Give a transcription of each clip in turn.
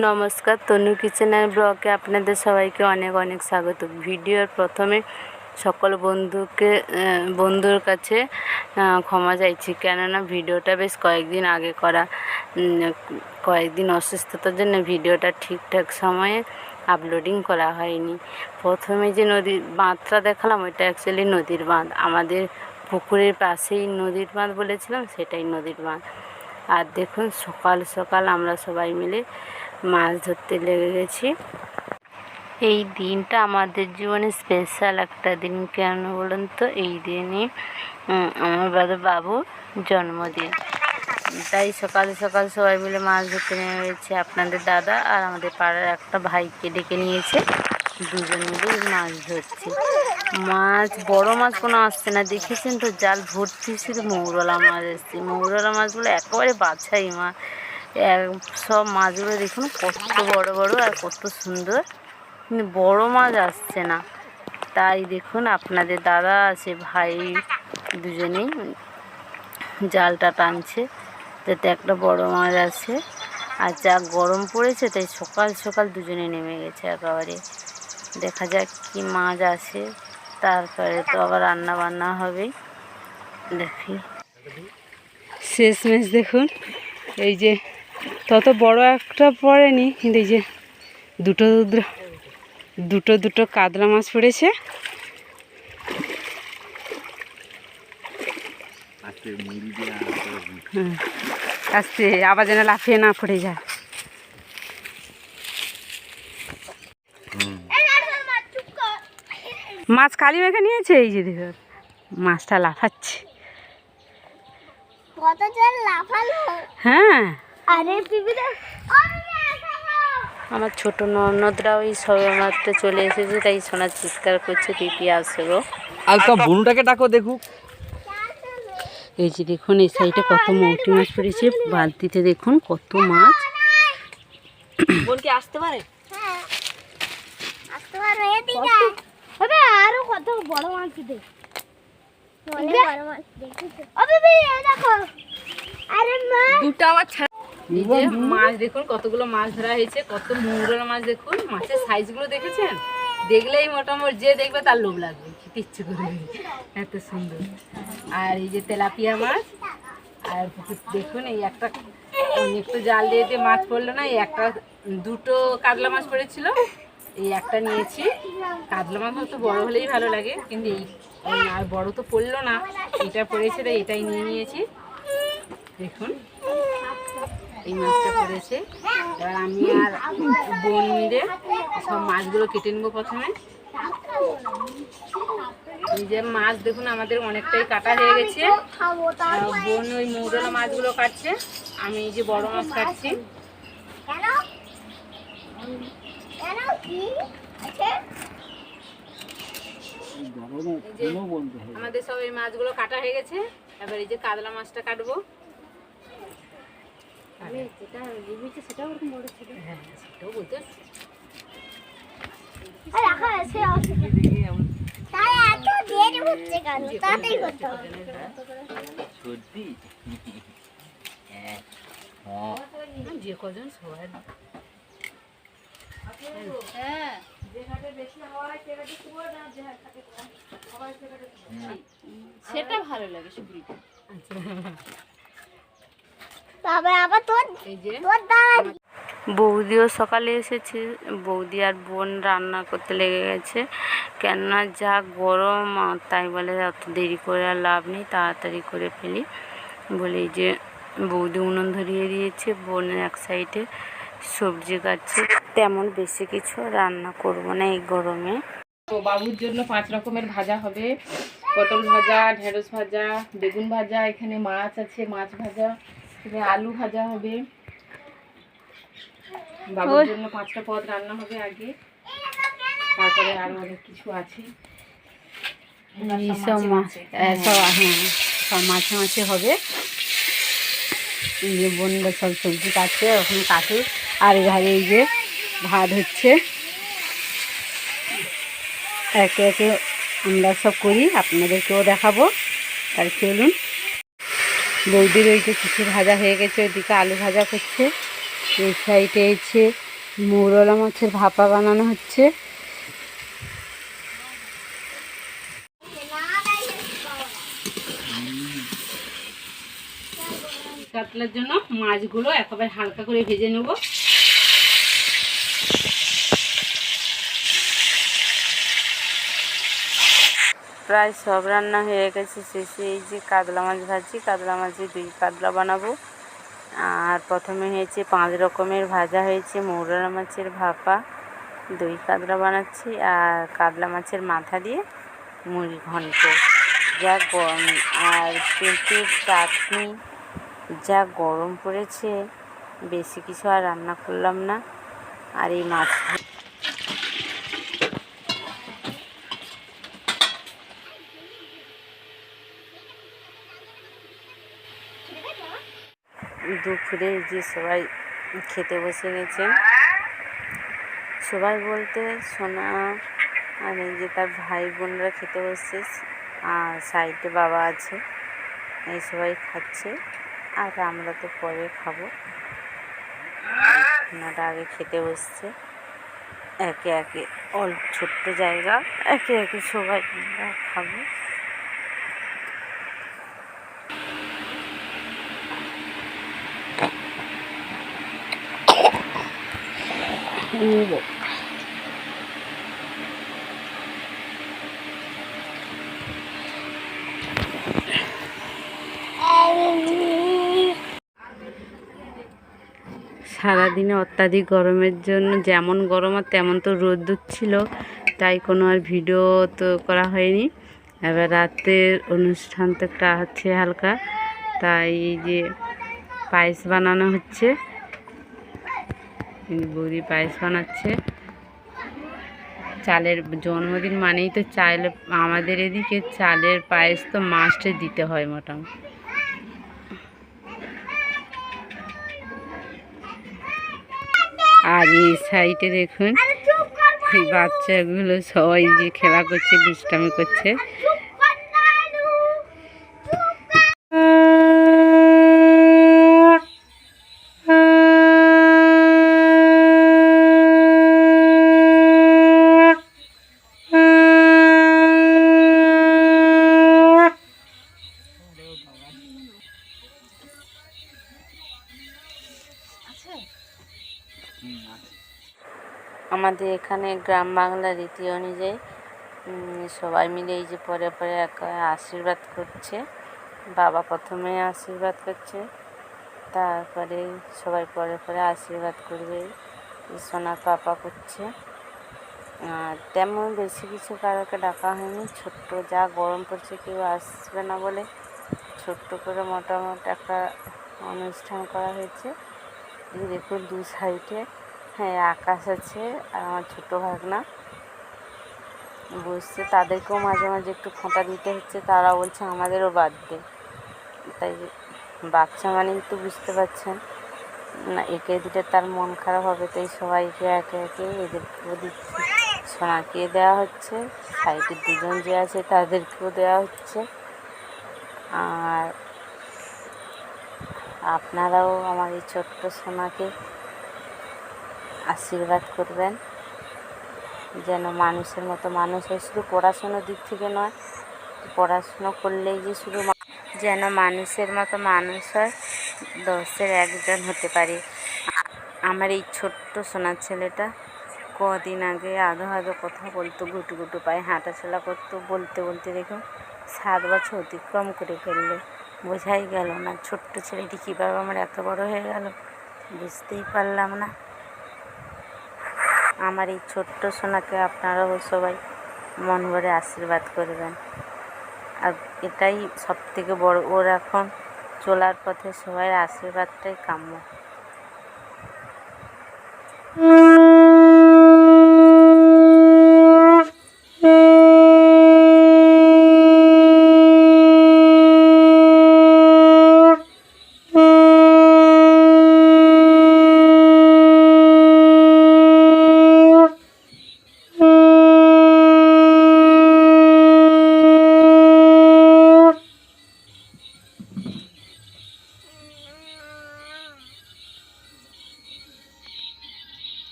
নমস্কার, তনু kitchen and ব্লগে আপনাদের সবাইকে অনেক অনেক স্বাগত। ভিডিওর প্রথমে সকল বন্ধুর কাছে ক্ষমা চাইছি, কেননা ভিডিওটা বেশ কয়েকদিন আগে করা। কয়েকদিন অসুস্থতার জন্য ভিডিওটা ঠিকঠাক সময়ে আপলোডিং করা হয়নি। প্রথমে যে নদীর বাঁধটা দেখালাম, ওইটা অ্যাকচুয়ালি নদীর বাঁধ, আমাদের পুকুরের পাশেই নদীর বাঁধ বলেছিলাম, সেটাই নদীর বাঁধ। আর দেখুন, সকাল সকাল আমরা সবাই মিলে মাছ ধরতে লেগে গেছি। এই দিনটা আমাদের জীবনে স্পেশাল একটা দিন। কেন বলুন তো? এই দিনই আমার বাবুর জন্মদিন, তাই সকাল সকাল সবাই মিলে মাছ ধরতে নেমে গেছে। আপনাদের দাদা আর আমাদের পাড়ার একটা ভাইকে ডেকে নিয়েছে, দুজন মিলে মাছ ধরছে। মাছ, বড় মাছ কোনো আসছে না, দেখেছেন তো, জাল ভর্তি শুধু মৌরলা মাছ এসছে। মৌরলা মাছগুলো একেবারে বাছাই মাছ। সব মাছগুলো দেখুন কত বড় বড় আর কত সুন্দর, কিন্তু বড় মাছ আসছে না। তাই দেখুন আপনাদের দাদা আছে ভাই দুজনেই জালটা টানছে যাতে একটা বড় মাছ আসে। আর যা গরম পড়েছে, তাই সকাল সকাল দুজনে নেমে গেছে একেবারে। দেখা যাক কি মাছ আসে, তারপরে তো আবার রান্না বান্না হবে। দেখি শেষমেশ দেখুন, এই যে তত বড় একটা পড়েনি, কিন্তু এই যে দুটো দুটো দুটো কাতলা মাছ পড়েছে। আস্তে, আবার যেন লাফিয়ে না পড়ে যায়। মাছ কালি মেখে নিয়েছে, এই যে দেখো মাছটা লাফাচ্ছে। হ্যাঁ, আমার ছোট ননদরাও এই সবে মাত্র চলে এসেছে, তাই সোনা চিৎকার করছে পিপি আসে গো। আর তো বনুটাকে ডাকো দেখুক। এই যে দেখুন, এই সাইডে কত মৌটি মাছ পড়েছে, বালতিতে দেখুন কত মাছ। বোন কি আসতে পারে? আরো কত বড় মাছ দেখ, মাছ দেখুন কতগুলো মাছ ধরা হয়েছে, কত মৌরলা মাছ দেখুন। মাছের সাইজগুলো দেখেছেন? দেখলেই মোটামুটি যে দেখবে তার লোভ লাগবে, খেতে ইচ্ছে করবে, এত সুন্দর। আর এই যে তেলাপিয়া মাছ। আর দেখুন, এই একটা একটু জাল দিয়ে দিয়ে মাছ পড়লো না, এই একটা দুটো কাতলা মাছ পড়েছিল, এই একটা নিয়েছি। কাতলা মাছ তো বড় হলেই ভালো লাগে, কিন্তু এই আর বড় তো পড়লো না, এটা পড়েছে, তাই এটাই নিয়ে নিয়েছি। দেখুন এই মাছটা পড়েছে। এবার আমি আর বোন মিলে সব মাছগুলো কেটে নেবো প্রথমে। এই যে মাছ দেখুন আমাদের অনেকটাই কাটা হয়ে গেছে। বোন ওই মৌরলা মাছগুলো কাটছে, আমি এই যে বড় মাছ কাটছি। আমাদের সব এই মাছগুলো কাটা হয়ে গেছে। এবার এই যে কাতলা মাছটা কাটবো। সেটাও বলতে যে কজন সবাই সেটা ভালো লাগে। বৌদিও সকালে এসেছে, বৌদি আর বোন রান্না করতে লেগে গেছে, কেননা যা গরম, তাই বলে অত দেরি করে আর লাভ নেই, তাড়াতাড়ি করে ফেলি বলে এই যে বৌদি উনুন ধরিয়ে দিয়েছে, বোনের এক সাইডে সবজি কাটছে। তেমন বেশি কিছু রান্না করব না এই গরমে। তো বাবুর জন্য 5 রকমের ভাজা হবে, পটল ভাজা, ঢেঁড়স ভাজা, বেগুন ভাজা, এখানে মাছ আছে, মাছ ভাজা, এখানে আলু ভাজা হবে। বাবুর জন্য 5টা পদ রান্না হবে আগে, তারপরে আরো অনেক কিছু আছে। সব মাছে মাছে হবে। যে বোনরা সব সবজি কাটছে, ওখানে কাটুক, আর এভাবে এই যে ভাত হচ্ছে। একে একে আমরা সব করি, আপনাদেরকেও দেখাবো। তাই চলুন। বৌদির ওই যে কিছু ভাজা হয়ে গেছে, ওইদিকে আলু ভাজা করছে, এই সাইডে এসে মৌরলা মাছের ভাপা বানানো হচ্ছে। কাতলার জন্য মাছগুলো একেবারে হালকা করে ভেজে নেব। প্রায় সব রান্না হয়ে গেছে, শেষে এই যে কাতলা মাছ ভাজি, কাতলা মাছে 2 কাতলা বানাবো। আর প্রথমে হয়েছে 5 রকমের ভাজা হয়েছে, মৌরলা মাছের ভাপা, 2 কাতলা বানাচ্ছি, আর কাতলা মাছের মাথা দিয়ে মুড়ি ঘন্ট, যা গরম, আর পেঁপের চাটনি। যা গরম পড়েছে, বেশি কিছু আর রান্না করলাম না। আর এই মাছ দুপুরে যে সবাই খেতে বসে গেছে, সবাই বলতে সোনা আর এই যে তার ভাই বোনরা খেতে বসছে, আর সাইডে বাবা আছে, এই সবাই খাচ্ছে। আর আমরা তো পরে খাবো, ওনারা আগে খেতে বসছে। একে একে অল্প ছোট্ট জায়গা, একে একে সবাই আমরা খাবো। সারাদিনে অত্যাধিক গরমের জন্য, যেমন গরম আর তেমন তো রোদ্দুর ছিল, তাই কোনো আর ভিডিও তো করা হয়নি। এবার রাতের অনুষ্ঠান তো একটা আছে হালকা, তাই এই যে পায়েস বানানো হচ্ছে, বৌদি পায়েস বানাচ্ছে। চালের জন্মদিন মানেই তো চাল, আমাদের এদিকে চালের পায়েস তো মাস্টে দিতে হয় মোটামুটি। আর এই সাইডে দেখুন এই বাচ্চাগুলো সবাই যে খেলা করছে, দুষ্টামি করছে। আমাদের এখানে গ্রাম বাংলার রীতি অনুযায়ী সবাই মিলে এই যে পরে পরে আশীর্বাদ করছে। বাবা প্রথমে আশীর্বাদ করছে, তারপরে সবাই পরে পরে আশীর্বাদ করবে। সোনার পাপা করছে। আর তেমন বেশি কিছু কারোকে ডাকা হয়নি, ছোট্ট যা গরম পড়ছে কেউ আসবে না বলে ছোট্ট করে মোটামুটি একটা অনুষ্ঠান করা হয়েছে। এই দেখুন 2 সাইডে আকাশ আছে, আর আমার ছোটো ভাগনা বসছে, তাদেরকেও মাঝে মাঝে একটু খোঁটা দিতে হচ্ছে। তারা বলছে আমাদেরও বার্থডে, তাই বাচ্চা মানেই তো বুঝতে পারছেন না, একে দিলে তার মন খারাপ হবে, তাই সবাইকে একে একে এদেরকেও দিচ্ছে। সোনাকে দেওয়া হচ্ছে, সাইডে 2 জন যে আছে তাদেরকেও দেওয়া হচ্ছে। আর আপনারাও আমার এই ছোট্ট সোনাকে আশীর্বাদ করবেন, যেন মানুষের মতো মানুষ হয়। শুধু পড়াশুনোর দিক থেকে নয়, পড়াশুনো করলেই যে শুধু যেন মানুষের মতো মানুষ হয়, 10-এর 1 জন হতে পারে। আমার এই ছোট্ট সোনার ছেলেটা কদিন আগে আধো আধো কথা বলতো, গুটু গুটু পায়ে হাঁটাচলা করতো, বলতে বলতে দেখুন 7 বছর অতিক্রম করে ফেললো। বোঝাই গেল না ছোট্ট ছেলেটি কীভাবে আমার এত বড় হয়ে গেল, বুঝতেই পারলাম না। আমার এই ছোট্ট সোনাকে আপনারাও সবাই মন ভরে আশীর্বাদ করবেন। আর এটাই সবথেকে বড়, ওর এখন চলার পথে সবাই আশীর্বাদটাই কাম্য।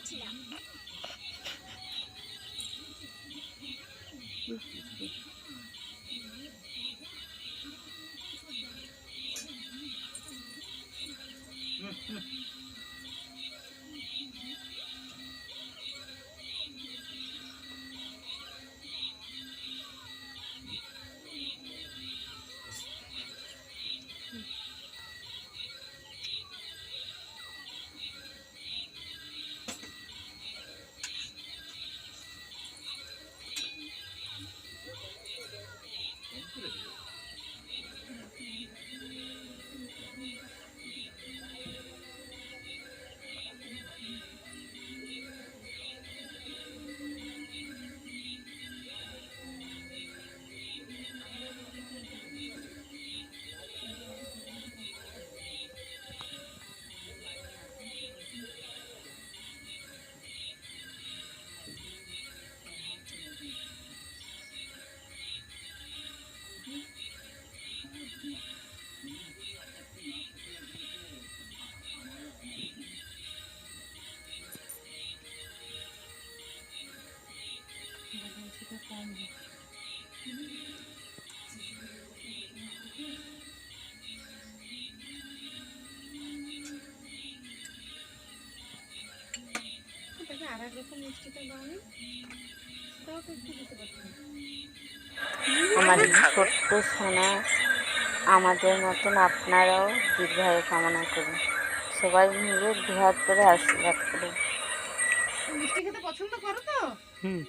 খাচ্ছিলাম। আমাদের ছোট্ট সোনা, আমাদের মতন আপনারাও দীর্ঘায়ু কামনা করুন। সবাই মিলে দুহাত করে আশীর্বাদ করুন। মিষ্টি খেতে পছন্দ করো তো? হুম,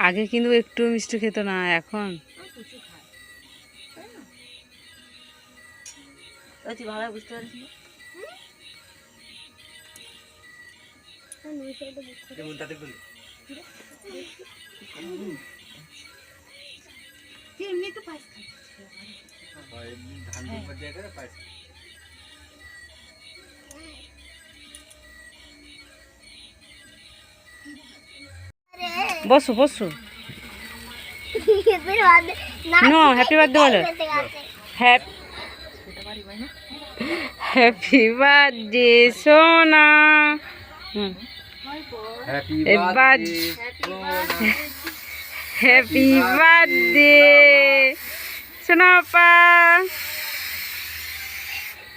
আগে কিন্তু একটু মিষ্টি খেত না, এখন প্রচুর খায়, তাই না? তুই ভালো বুঝতে পারিস না? তুই এমনি একটু পায়েস খাচ্ছিস। বসো বসো। নো, হ্যাপি বার্থডে বলো। হ্যাপি বার্থডে সোনা। হ্যাপি বার্থডে সোনা আপা।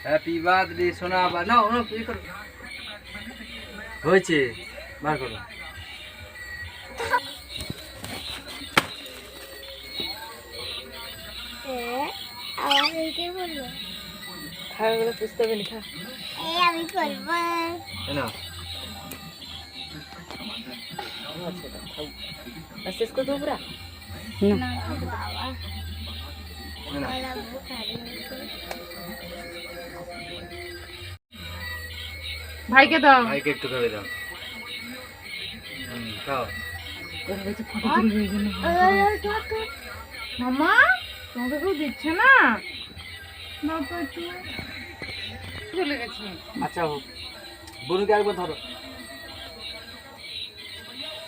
হ্যাপি বার্থডে সোনা বা নাও নাও কি করো হয়েছে বার করো আমার এইটা বলবো। খাওয়াগুলো বুঝতে হবে না এই আমি করবো। না শেষ করে দেবো পুরা বাবা না লাগবো খালি। ভাইকে দাও। ভাইকে একটু খাবে দাও খাও মামা তোমাকে কেউ দিচ্ছে না? বাবা একটু চলে গেছে। আচ্ছা হোক বনুকে একবার ধরো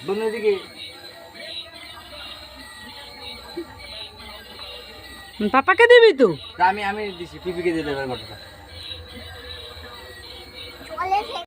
বনু দিকে পাপাকে দিবি তো? আমি দিছি পিপিকে দিয়ে দেবার কথাটা